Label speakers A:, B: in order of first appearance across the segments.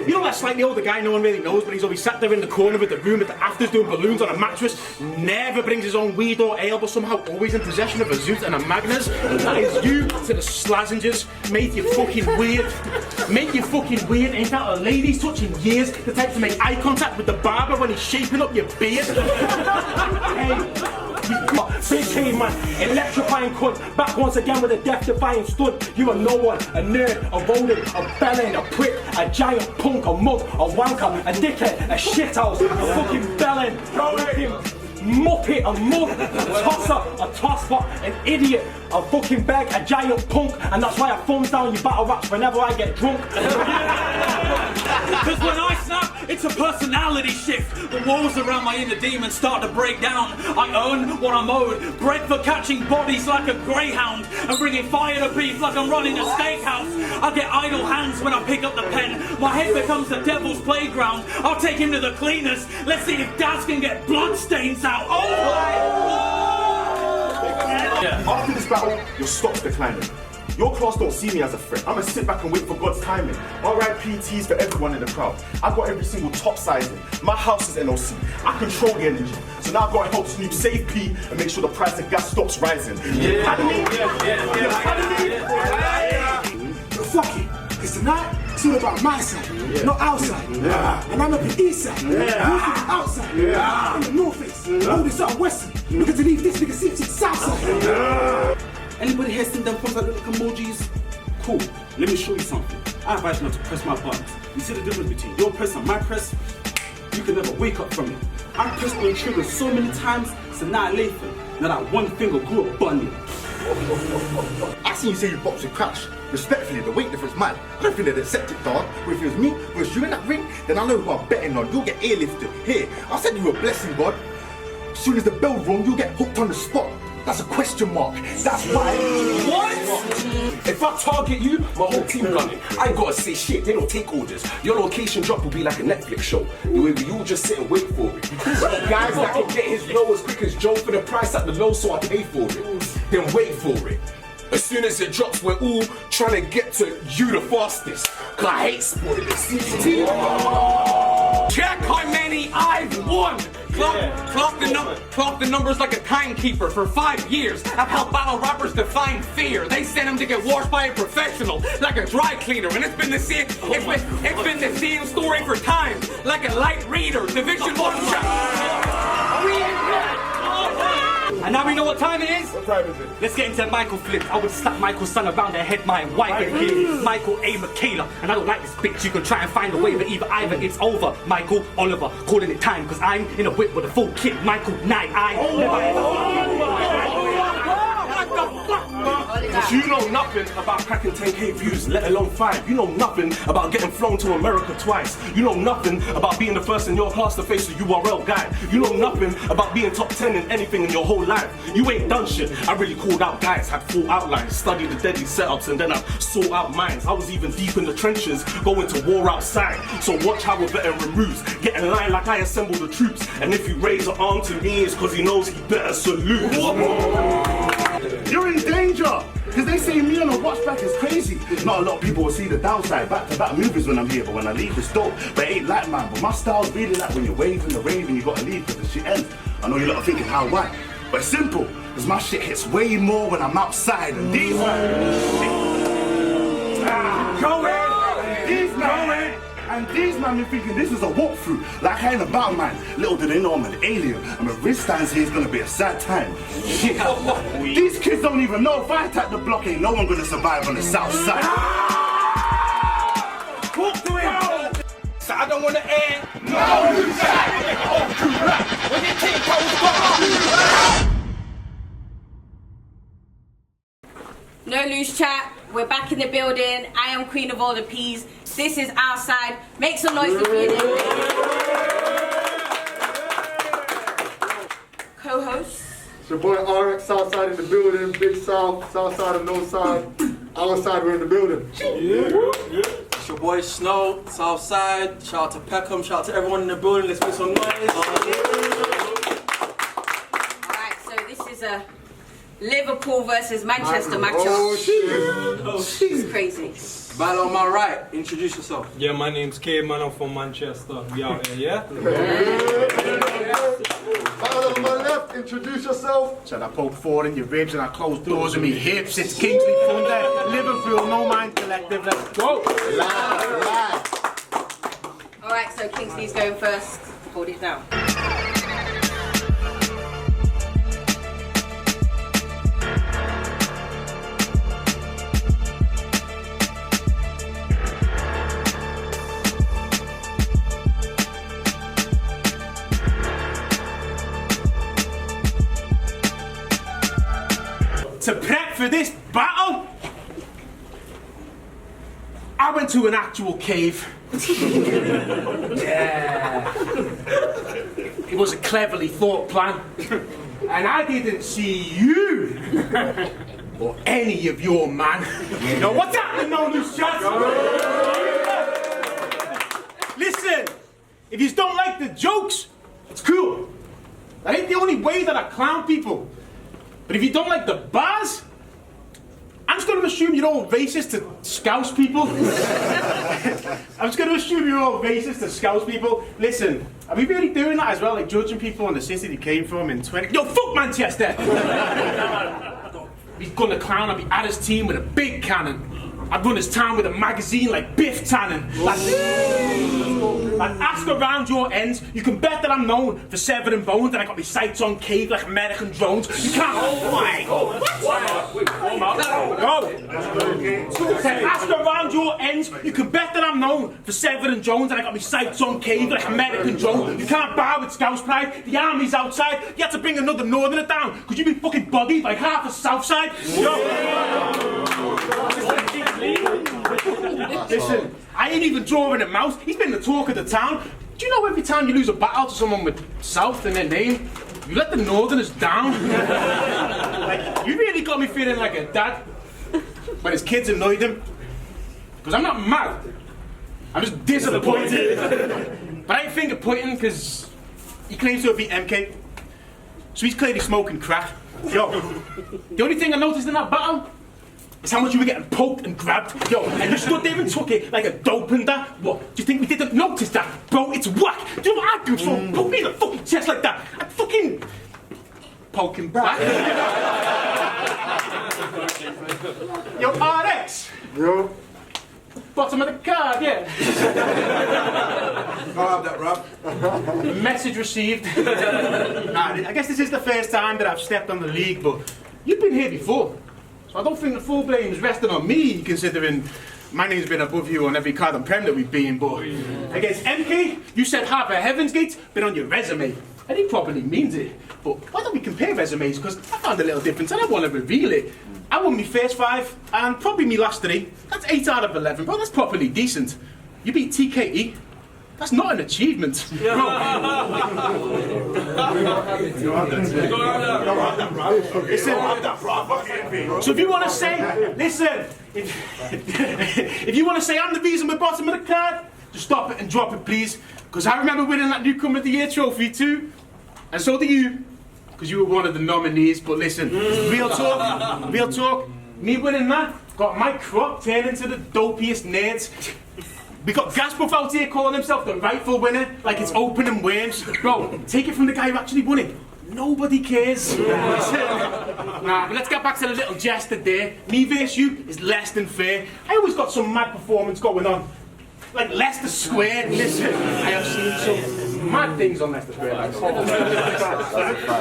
A: You know that slightly older guy no one really knows, but he's always sat there in the corner of the room at the afters doing balloons on a mattress, never brings his own weed or ale, but somehow always in possession of a Zoot and a Magnus? That is you to the Slazengers. Make you fucking weird. Make you fucking weird. Ain't that a lady's touching years? The type to make eye contact with the barber when he's shaping up your beard? Hey. Big Caveman, electrifying cunt, back once again with a death-defying stunt. You are no one, a nerd, a rodent, a bellend, a prick, a giant punk, a mug, a wanker, a dickhead, a shithouse, a fucking bellend, muppet, a mug, a tosser, a tosspot, an idiot, a fucking bag, a giant punk, and that's why I thumbs down you battle raps whenever I get drunk.
B: Because when I snap, it's a personality shift. The walls around my inner demons start to break down. I earn what I'm owed, bred for catching bodies like a greyhound, and bringing fire to beef like I'm running a steakhouse. I get idle hands when I pick up the pen. My head becomes the devil's playground. I'll take him to the cleaners. Let's see if Daz can get bloodstains out. Oh my God!
C: Yeah. After this battle, your stock's declining. Your class don't see me as a threat. I'ma sit back and wait for God's timing. RIPTs for everyone in the crowd. I got every single top sizing. My house is NOC. I control the energy. So now I've got to help Snoop save P and make sure the price of gas stops rising.
A: Yeah.
C: Academy?
D: Fuck it. Because tonight, it's all about my side, not outside. And I'm up in east side. You're outside. I'm the north face. All this out west side. Look at the leave this nigga sits in south side.
A: Anybody here seen them phones that look like emojis? Cool, let me show you something. I advise you not to press my buttons. You see the difference between your press and my press? You can never wake up from it. I pressed on triggers so many times, it's annihilation. Now that one finger grew a bunion.
E: I seen you say you box with Crash. Respectfully, the weight difference, man. I don't think they'd accept it, dog. But if it was me, if it was you in that ring, then I know who I'm betting on. You'll get airlifted. Here, I'll send you a blessing, God. As soon as the bell rung, you'll get hooked on the spot. That's a question mark. That's why.
F: What? If I target you, my whole team gunning. I ain't gotta say shit, they don't take orders. Your location drop will be like a Netflix show. We all just sit and wait for it. Guys that can get his blow as quick as Joe for the price at the low, so I pay for it. Then wait for it. As soon as it drops, we're all trying to get to you the fastest. Cause I hate spoilers. Check how many I've won. Clock the numbers like a timekeeper for 5 years. I've helped battle rappers define fear. They send them to get washed by a professional, like a dry cleaner. And it's been the same story for time, like a light reader. Division 1 shot.
B: And now we know what time it is?
E: What time is it?
B: Let's get into Michael flips. I would slap Michael's son around the head, my wife and kid. Michael A. Michaela. And I don't like this bitch. You can try and find a way, but either it's over. Michael Oliver, calling it time, cause I'm in a whip with a full kit. Michael Knight,
C: Cause you know nothing about cracking 10k views, let alone 5. You know nothing about getting flown to America twice. You know nothing about being the first in your class to face the URL guy. You know nothing about being top 10 in anything in your whole life. You ain't done shit. I really called out guys, had full outlines, studied the deadly setups, and then I sought out minds. I was even deep in the trenches, going to war outside. So watch how a veteran moves. Get in line like I assemble the troops. And if you raise an arm to me, it's cause he knows he better salute. You're in danger! Because they say me on a watchback is crazy. Not a lot of people will see the downside, back-to-back movies when I'm here, but when I leave it's dope. But it ain't like man, but my style's really like when you're waving the rave and you gotta leave because the shit ends. I know you're lot are thinking how, why? But it's simple, because my shit hits way more when I'm outside and these And these man be thinking this is a walkthrough, like I ain't about man. Little do they know I'm an alien, and when Riz stands here, it's gonna be a sad time. Shit. These kids don't even know if I attack the block, ain't no one gonna survive on the south side.
B: Talk to him! So I don't wanna end.
F: No, you said when your team goes by.
G: No loose chat, we're back in the building. I am queen of all the peas. This is Ourside. Make some noise for being in. Co-host.
E: It's your boy RX, Southside in the building. Big South, Southside and Northside. Ourside, we're in the building.
F: It's your boy
B: boy Snow, Southside. Shout out to Peckham. Shout out to everyone in the building. Let's make some noise.
G: Alright, so this is a Liverpool versus Manchester matchup.
E: Oh shit.
G: This is crazy.
B: Man on my right, introduce yourself.
H: Yeah, my name's Caveman, I'm from Manchester. We out here, yeah?
E: Man on my left, introduce yourself.
A: Said I poke four in your ribs and I close doors in me hips. It's Kingslee Thunder, Liverpool, no mind collective. Let's go.
E: Lad.
G: Alright, so Kingslee's going first. Hold it down.
A: To prep for this battle, I went to an actual cave. Yeah. It was a cleverly thought plan. And I didn't see you or any of your man. You know what's happening now, loose shots? Listen, if you don't like the jokes, it's cool. That ain't the only way that I clown people. But if you don't like the bars, I'm just going to assume you're all racist to Scouse people. I'm just going to assume you're all racist to Scouse people. Listen, are we really doing that as well? Like judging people on the city they came from in 20... Yo, fuck Manchester! He's gonna clown, I'll be at his team with a big cannon. I'd run his town with a magazine like Biff Tannen. I'd ask around your ends, you can bet that I'm known for severing bones and I got my sights on cave like American drones. You can't... Oh my God! Go! Ask around your ends, you can bet that I'm known for severing Jones and I got my sights on cave like American drones. You can't bar with Scouse pride, the army's outside, you had to bring another northerner down, because you'd be fucking bodied like half a Southside. Listen, I ain't even drawing a mouse. He's been the talk of the town. Do you know every time you lose a battle to someone with South in their name, you let the Northerners down? Like, you really got me feeling like a dad when his kids annoyed him. Because I'm not mad. I'm just disappointed. But I ain't finger pointing because he claims to have beat MK. So he's clearly smoking crack. Yo, the only thing I noticed in that battle is how much you were getting poked and grabbed. Yo, and you stood there and took it like a dope and that. What? Do you think we didn't notice that? Bro, it's whack. Do you know what I'd do? So poke me in the fucking chest like that. I'd fucking poke him back. Yo, RX.
E: Yo.
A: Bottom of the card, yeah.
E: Can't have that, Rob.
A: Message received. Nah, I guess this is the first time that I've stepped on the league, but you've been here before. So I don't think the full blame is resting on me, considering my name's been above you on every card and prem that we've been, but against MK, you said half a Heaven's Gate's been on your resume. And he probably means it. But why don't we compare resumes? Because I found a little difference and I want to reveal it. I won my first 5 and probably my last 3. That's 8 out of 11, bro. That's properly decent. You beat TKE. That's not an achievement. Bro. Listen, so if you want to say, listen, if you want to say I'm the reason we're bottom of the card, just stop it and drop it, please. Because I remember winning that Newcomer of the Year trophy too. And so do you. Because you were one of the nominees. But listen, real talk, me winning that got my crop turned into the dopiest nerds. We got Gaspuff out here calling himself the rightful winner, like it's opening worms. Bro, take it from the guy who actually won it. Nobody cares. Nah, but let's get back to the little jester there. Me versus you is less than fair. I always got some mad performance going on. Like Leicester Square. Listen, I have seen some mad things on Leicester Square. Like,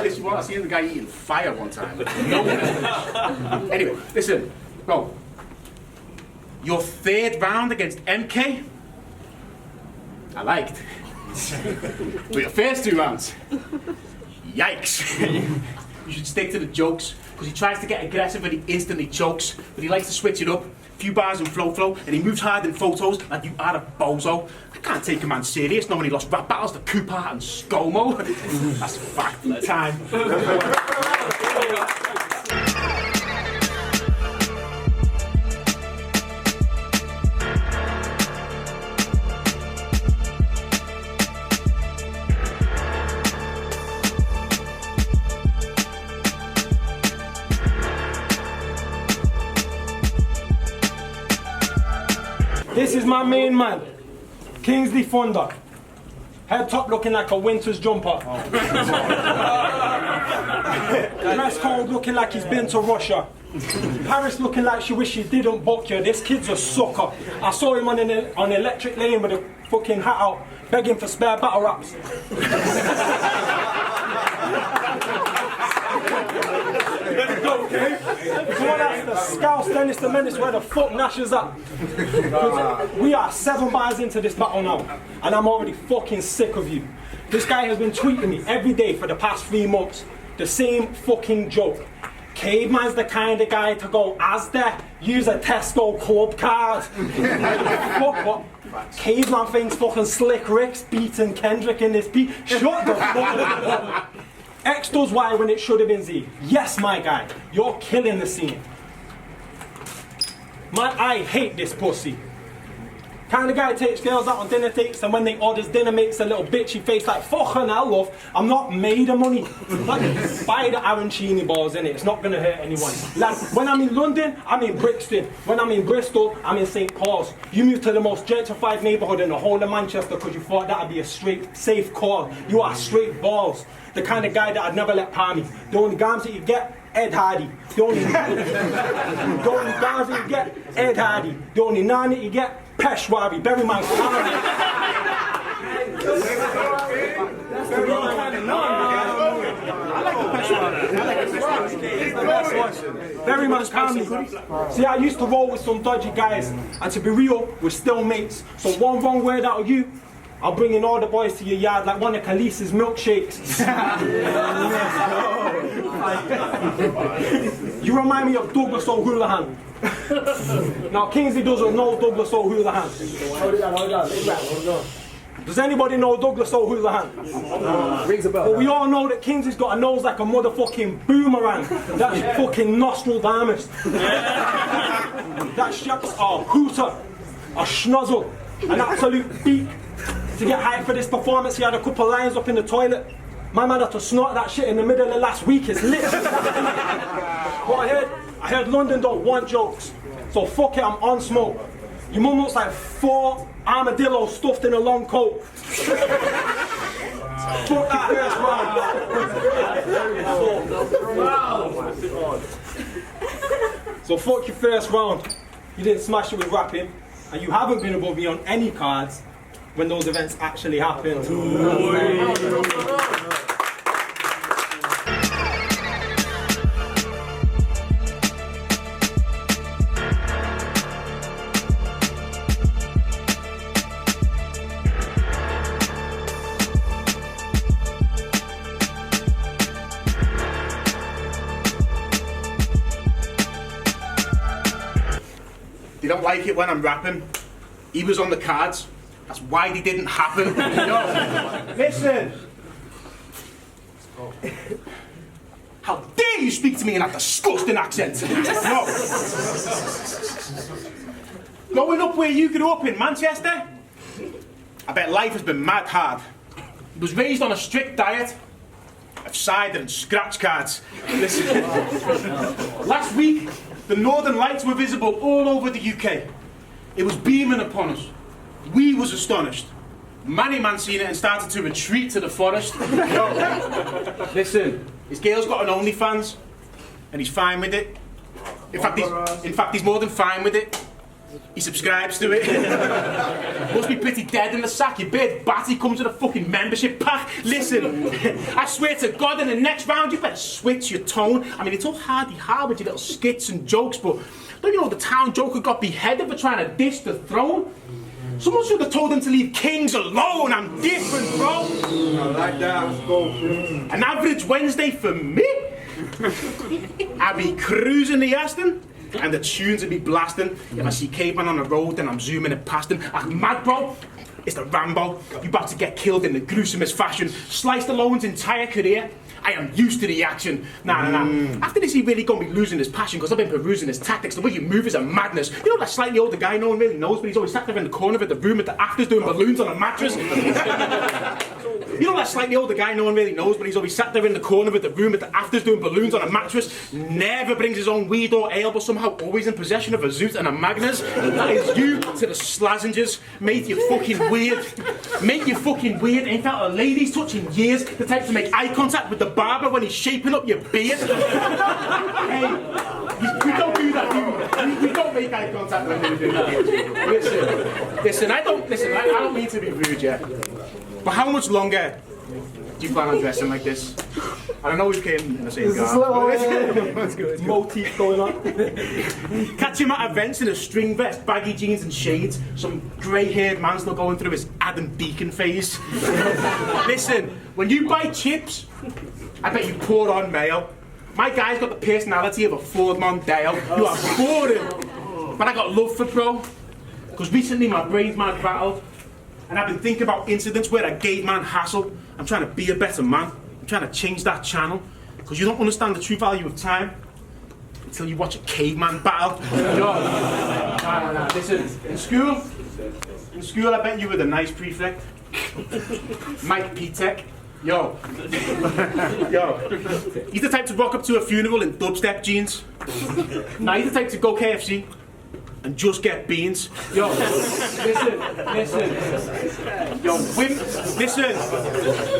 A: listen, what I seen the guy eating fire one time. Anyway, listen, bro. Your 3rd round against MK, I liked. But your first 2 rounds, yikes. You should stick to the jokes, because he tries to get aggressive and he instantly chokes, but he likes to switch it up. A few bars in flow, and he moves hard in photos like you are a bozo. I can't take a man serious knowing he lost rap battles to Cooper and ScoMo. That's fact time.
H: This is my main man, Kingslee Thunder. Head top looking like a winter's jumper. Dress code looking like he's been to Russia. Paris looking like she wish she didn't book you. This kid's a sucker. I saw him on electric lane with a fucking hat out, begging for spare battle raps. Let's go, okay? Someone asked the Scouse Dennis the Menace where the fuck Nash is at. We are 7 bars into this battle now, and I'm already fucking sick of you. This guy has been tweeting me every day for the past 3 months. The same fucking joke. Caveman's the kind of guy to go Asda, use a Tesco club card. Fuck what? Caveman thinks fucking Slick Rick's beating Kendrick in this beat. Shut the fuck up. X does Y when it should have been Z. Yes, my guy, you're killing the scene. Man, I hate this pussy. Kind of guy takes girls out on dinner dates, and when they orders dinner makes a little bitchy face like, fucking hell, love, I'm not made of money. Like, buy the arancini balls, innit? It's not gonna hurt anyone. Like, when I'm in London, I'm in Brixton. When I'm in Bristol, I'm in St. Paul's. You moved to the most gentrified neighbourhood in the whole of Manchester because you thought that'd be a straight, safe call. You are straight balls. The kind of guy that I'd never let palm me. The only games that you get, Ed Hardy. The only games that you get, Ed Hardy. The only nine that you get, Peshwari. Bury my family. Very much family. See, I used to roll with some dodgy guys, and to be real, we're still mates. So one wrong word out of you, I'll bring in all the boys to your yard like one of Khaleesi's milkshakes. You remind me of Douglas O'Houlihan. Now Kingslee doesn't know Douglas O'Houlihan. Does anybody know Douglas O'Houlihan? Rings a bell. But we all know that Kingslee's got a nose like a motherfucking boomerang. That's fucking Nostradamus. That shit's a hooter, a schnozzle, an absolute beak. To get hyped for this performance, he had a couple lines up in the toilet. My man had to snort that shit in the middle of last week. It's lit. What I heard London don't want jokes. So fuck it, I'm on smoke. Your mum looks like 4 armadillos stuffed in a long coat. Fuck that first round. So fuck your first round. You didn't smash it with rapping, and you haven't been above me on any cards when those events actually happen.
A: They don't like it when I'm rapping. He was on the cards. That's why they didn't happen. Yo, listen. How dare you speak to me in that disgusting accent? No. Growing up where you grew up in Manchester, I bet life has been mad hard. I was raised on a strict diet of cider and scratch cards. Listen. Last week, the Northern Lights were visible all over the UK. It was beaming upon us. We was astonished. Manny Man seen it and started to retreat to the forest. Yo, listen, his girl's got an OnlyFans, and he's fine with it. In fact, he's more than fine with it. He subscribes to it. Must be pretty dead in the sack. Your big batty comes with a fucking membership pack. Listen, I swear to God, in the next round you better switch your tone. I mean, it's all hardy-hard with your little skits and jokes, but don't you know the town joker got beheaded for trying to dish the throne? Someone should have told him to leave kings alone. I'm different, bro.
E: I like that. Let's go.
A: An average Wednesday for me. I'll be cruising the Aston, and the tunes will be blasting. If I see Caveman on the road, then I'm zooming it past him. I'm mad, bro. It's the Rambo. You about to get killed in the gruesomest fashion. Slice Stallone's entire career. I am used to the action. Nah. After this, he really gonna be losing his passion because I've been perusing his tactics. The way you move is a madness. You know that slightly older guy no one really knows, but he's always sat there in the corner of the room at the afters doing balloons on a mattress. You know that slightly older guy no one really knows, but he's always sat there in the corner of the room at the afters doing balloons on a mattress, never brings his own weed or ale, but somehow always in possession of a Zoot and a Magnus? That is you to the Slazengers. Mate, you fucking weird. Mate, you fucking weird. Ain't felt a lady's touch in years, the type to make eye contact with the barber when he's shaping up your beard. Hey, we don't do that, do we? We don't make eye contact when we do that. Listen, I don't mean to be rude yet, but how much longer do you plan on dressing like this? I know we came in the same car.
H: That's good. Motif going on.
A: Catch him at events in a string vest, baggy jeans and shades. Some grey-haired man still going through his Adam Deacon phase. Listen, when you buy chips, I bet you pour on mayo. My guy's got the personality of a Ford Mondeo. You are boring. But I got love for bro. Because recently my brain's man rattled. And I've been thinking about incidents where I gave man hassle. I'm trying to be a better man. I'm trying to change that channel. Because you don't understand the true value of time until you watch a caveman battle. Nah. Listen, in school I bet you were the nice prefect. Mike P-Tech. Yo, he's the type to rock up to a funeral in dubstep jeans. Now he's the type to go KFC and just get beans. Yo, listen. Yo, listen.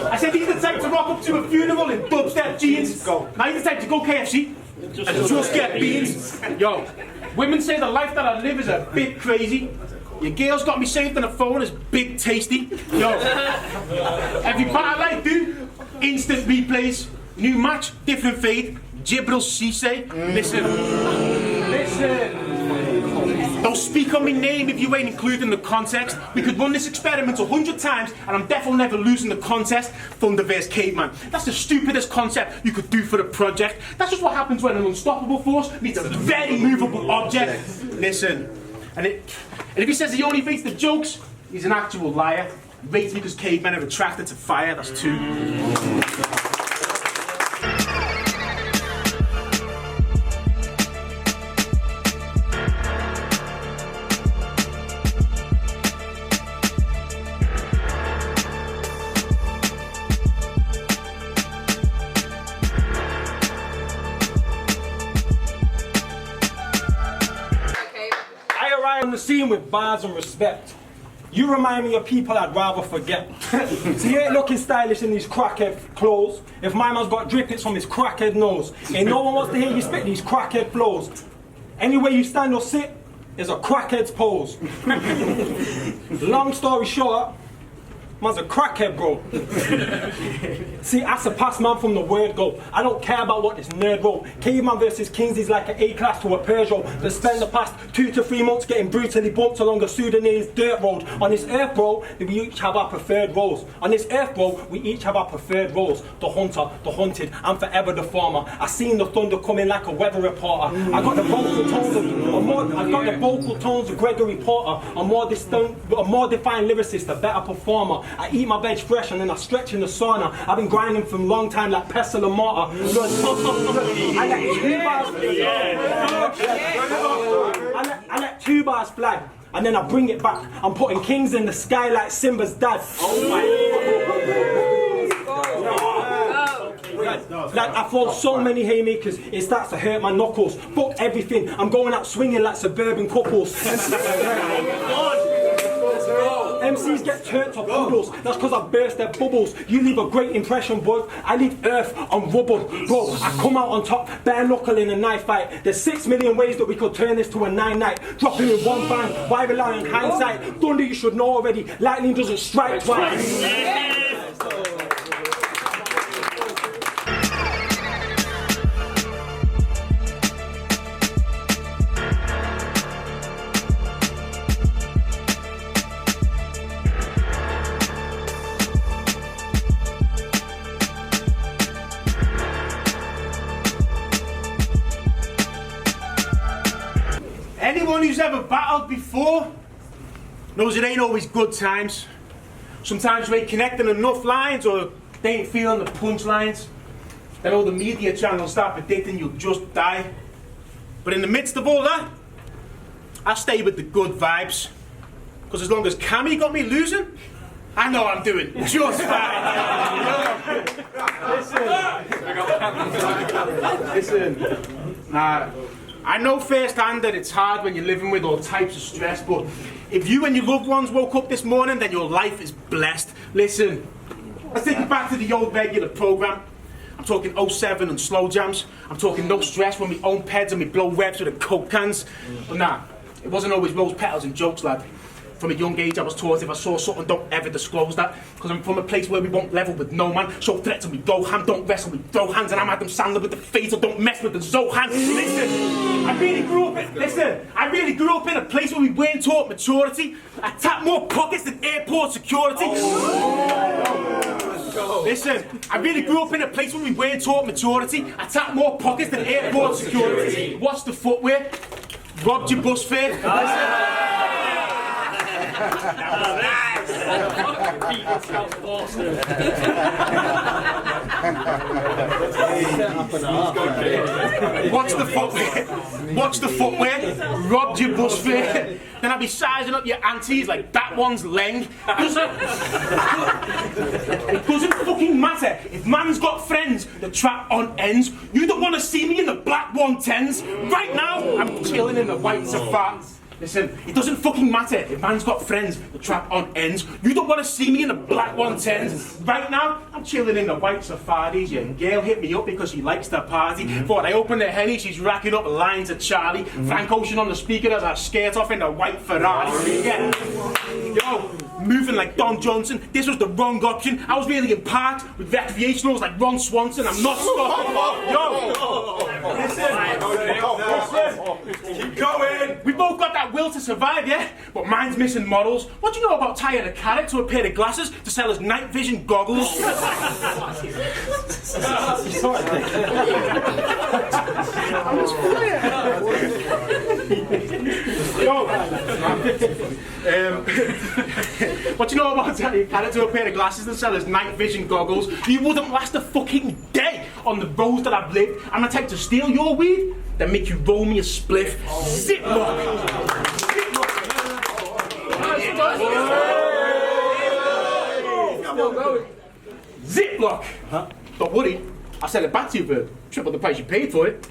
A: I said he's the type to rock up to a funeral in dubstep jeans. Now he's the type to go KFC and just get beans. Yo, women say the life that I live is a bit crazy. Your girl's got me saved on the phone as Big Tasty. Yo, every part I do, instant replays, new match, different fade, Jibril Cisse. Listen. Don't speak on my name if you ain't including the context. We could run this experiment 100 times and I'm definitely never losing the contest. Thunder vs Caveman. That's the stupidest concept you could do for the project. That's just what happens when an unstoppable force meets a very movable object. Listen. And if he says he only rates the jokes, he's an actual liar. Rates me because cavemen are attracted to fire, that's two.
H: On the scene with bars and respect. You remind me of people I'd rather forget. So you ain't looking stylish in these crackhead clothes. If my man's got drip, it's from his crackhead nose. Ain't no one wants to hear you spit these crackhead flows. Anywhere you stand or sit is a crackhead's pose. Long story short, man's a crackhead, bro. See, I surpass man from the word go. I don't care about what this nerd wrote. Caveman versus Kingslee's like an A-class to a Peugeot that spent the past 2 to 3 months getting brutally bumped along a Sudanese dirt road. On this earth, bro, we each have our preferred roles. On this earth, bro, we each have our preferred roles. The hunter, the hunted, I'm forever the farmer. I seen the thunder coming like a weather reporter. I got the vocal tones of Gregory Porter. A more defined lyricist, a better performer. I eat my veg fresh and then I stretch in the sauna. I've been grinding for a long time like pestle and mortar. I let 2 bars fly and then I bring it back. I'm putting kings in the sky like Simba's dad. Like I throw so many haymakers, it starts to hurt my knuckles. Fuck everything, I'm going out swinging like suburban couples. MCs get turned to poodles, that's cause I burst their bubbles. You leave a great impression, bud, I leave earth on rubble. Bro, I come out on top, bare knuckle in a knife fight. There's 6 million ways that we could turn this to a 9-night. Dropping in one bang, why rely on hindsight? Thunder you should know already, lightning doesn't strike twice.
A: Anyone who's ever battled before knows it ain't always good times. Sometimes you ain't connecting enough lines or they ain't feeling the punchlines. Then all the media channels start predicting you'll just die. But in the midst of all that, I stay with the good vibes. Because as long as Cammy got me losing, I know I'm doing just fine. Listen, I know firsthand that it's hard when you're living with all types of stress, but if you and your loved ones woke up this morning, then your life is blessed. Listen, let's take it back to the old regular programme. I'm talking 07 and slow jams. I'm talking no stress when we own peds and we blow webs with the coke cans. But nah, it wasn't always rose petals and jokes, lad. From a young age I was taught if I saw something, don't ever disclose that. Because I'm from a place where we won't level with no man. Show threats and we go ham, don't wrestle, we throw hands. And I'm Adam Sandler with the fatal, don't mess with the Zohan. Listen, I really grew up in a place where we weren't taught maturity. I tapped more pockets than airport security. Listen, I really grew up in a place where we weren't taught maturity. I tapped more pockets than airport security. What's the footwear? Robbed your bus fare. What's the footwear? What's the footwear? Robbed your bus fare. Then I'll be sizing up your aunties like that one's leng. It doesn't fucking matter if man's got friends that trap on ends. You don't want to see me in the black 110s. Right now, I'm chilling in the white safari. Listen, it doesn't fucking matter if man's got friends that trap on ends. You don't want to see me in the black 110s. Right now, I'm chilling in the white safaris. Your girl hit me up because she likes to party. Thought I opened the Henny, she's racking up lines of Charlie. Frank Ocean on the speaker as I skate off in the white Ferrari. Yeah. Yo, moving like Don Johnson. This was the wrong option. I was really in parks with recreationals like Ron Swanson. I'm not stopping. Yo, listen. Keep going. We both got that will to survive, yeah? But mine's missing models. What do you know about tying a carrot to a pair of glasses to sell as night vision goggles? What do you know about tying a carrot to a pair of glasses to sell as night vision goggles? You wouldn't last a fucking day on the roads that I've lived. I'm the type to steal your weed, then make you roll me a spliff. Ziploc. Ziploc. Don't worry, I'll sell it back to you for triple the price you paid for it.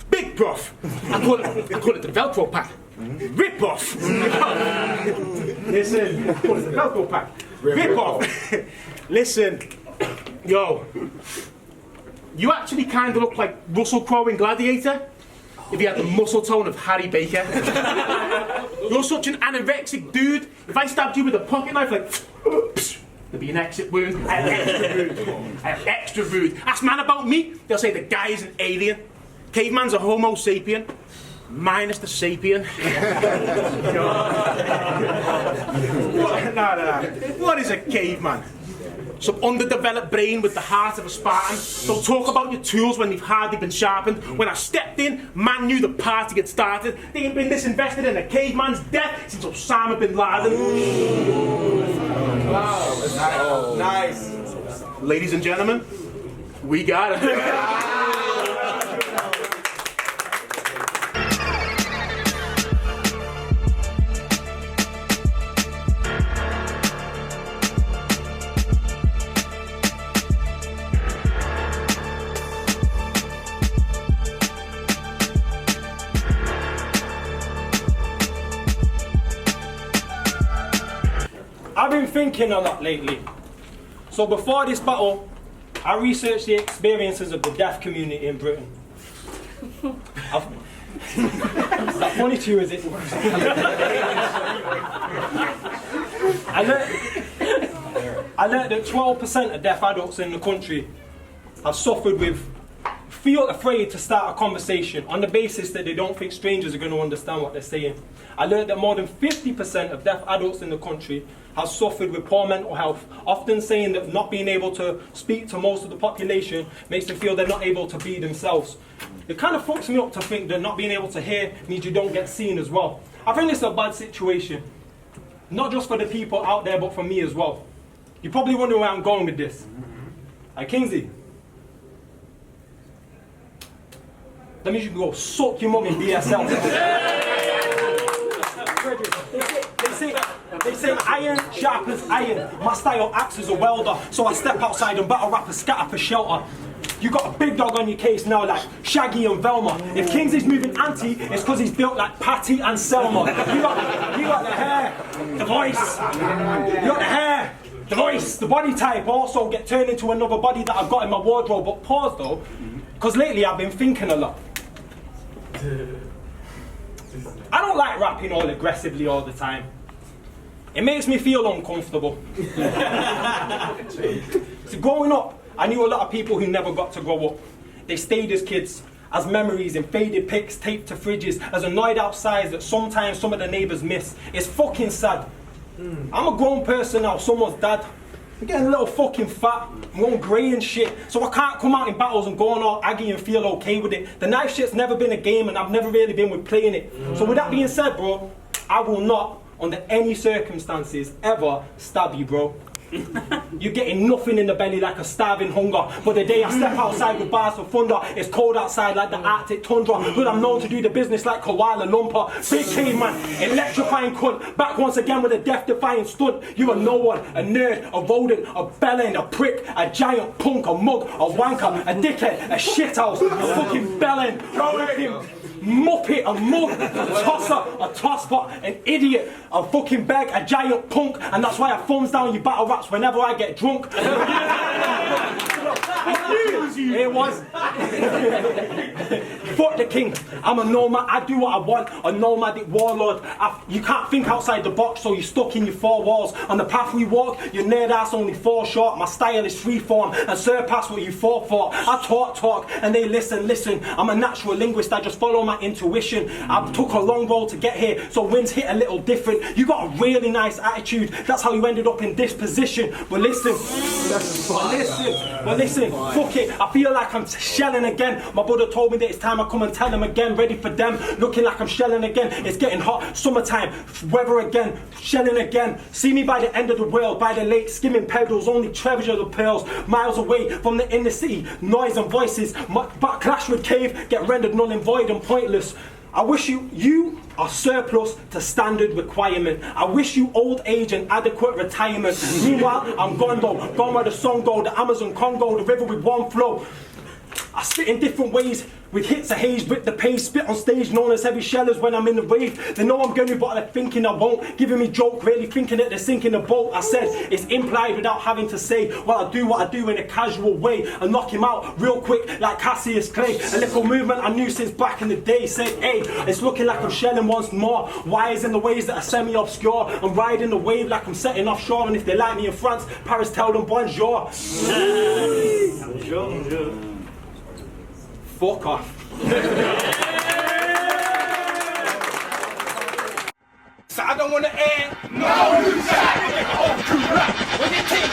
A: Big prof. I call it the Velcro pack. Rip off. Listen, I call it the Velcro pack. Rip off. Listen, yo, you actually kind of look like Russell Crowe in Gladiator if he had the muscle tone of Harry Baker. You're such an anorexic dude. If I stabbed you with a pocket knife, like, there'd be an exit wound. I have extra rude. Ask man about me, they'll say the guy is an alien. Caveman's a homo sapien, minus the sapien. What is a caveman? Some underdeveloped brain with the heart of a Spartan. Don't talk about your tools when they've hardly been sharpened. When I stepped in, man knew the party had started. They ain't been disinvested in a caveman's death since Osama bin Laden. Wow, nice. Ladies and gentlemen, we got it.
H: I've been thinking a lot lately. So before this battle, I researched the experiences of the deaf community in Britain. Is that funny to you, is it? I learned that 12% of deaf adults in the country have suffered with, feel afraid to start a conversation on the basis that they don't think strangers are going to understand what they're saying. I learned that more than 50% of deaf adults in the country have suffered with poor mental health, often saying that not being able to speak to most of the population makes them feel they're not able to be themselves. It kind of fucks me up to think that not being able to hear means you don't get seen as well. I think it's a bad situation, not just for the people out there, but for me as well. You're probably wondering where I'm going with this. Hey, Kingslee. That means you can go suck your mum in BSL. They say iron sharpens iron. My style acts as a welder, so I step outside and battle rappers scatter for shelter. You got a big dog on your case now like Shaggy and Velma. If Kingslee's moving anti, it's because he's built like Patty and Selma. You got the hair, the voice. You got the hair, the voice, the body type also get turned into another body that I've got in my wardrobe. But pause though, because lately I've been thinking a lot. I don't like rapping all aggressively all the time. It makes me feel uncomfortable. So growing up, I knew a lot of people who never got to grow up. They stayed as kids, as memories in faded pics taped to fridges, as annoyed outsides that sometimes some of the neighbours miss. It's fucking sad. I'm a grown person now, someone's dad. I'm getting a little fucking fat, I'm going grey and shit, so I can't come out in battles and go on all aggy and feel okay with it. The knife shit's never been a game and I've never really been with playing it. So with that being said, bro, I will not, under any circumstances, ever stab you, bro. You're getting nothing in the belly like a starving hunger. But the day I step outside with bars for thunder, it's cold outside like the Arctic tundra. But I'm known to do the business like Kuala Lumpur. Big caveman, electrifying cunt. Back once again with a death-defying stunt. You're a no one, a nerd, a rodent, a bellend, a prick, a giant punk, a mug, a wanker, a dickhead, a shithouse, a fucking bellend, a fucking muppet, a mug, a tosser, a tosspot, an idiot, a fucking beg, a giant punk, and that's why I thumbs down your battle raps whenever I get drunk. It was. Fuck the king. I'm a nomad. I do what I want. A nomadic warlord. You can't think outside the box, so you're stuck in your four walls. On the path we walk, your nerd ass only falls short. My style is freeform and surpass what you fought for. I talk, and they listen. I'm a natural linguist. I just follow my intuition. I took a long road to get here, so wins hit a little different. You got a really nice attitude. That's how you ended up in this position. But listen. Fuck it. I feel like I'm shelling again. My brother told me that it's time I come and tell them again. Ready for them. Looking like I'm shelling again. It's getting hot. Summertime. Weather again. Shelling again. See me by the end of the world. By the lake. Skimming pedals. Only treasure the pearls. Miles away from the inner city. Noise and voices. But clash with cave. Get rendered null and void and pointless. I wish you are surplus to standard requirement. I wish you old age and adequate retirement. Meanwhile, I'm gone though, gone where the sun go, the Amazon Congo, the river with one flow. I spit in different ways, with hits of haze, rip the pace, spit on stage known as heavy shellers when I'm in the rave. They know I'm going to, but they're thinking I won't. Giving me joke, really thinking that they're sinking the boat. I said, it's implied without having to say. Well, I do what I do in a casual way and knock him out real quick like Cassius Clay. A little movement I knew since back in the day. Said, hey, it's looking like I'm shelling once more. Wires in the ways that are semi-obscure. I'm riding the wave like I'm setting offshore. And if they like me in France, Paris tell them bonjour. Fuck off.
F: So I don't wanna end. No, you say. When you take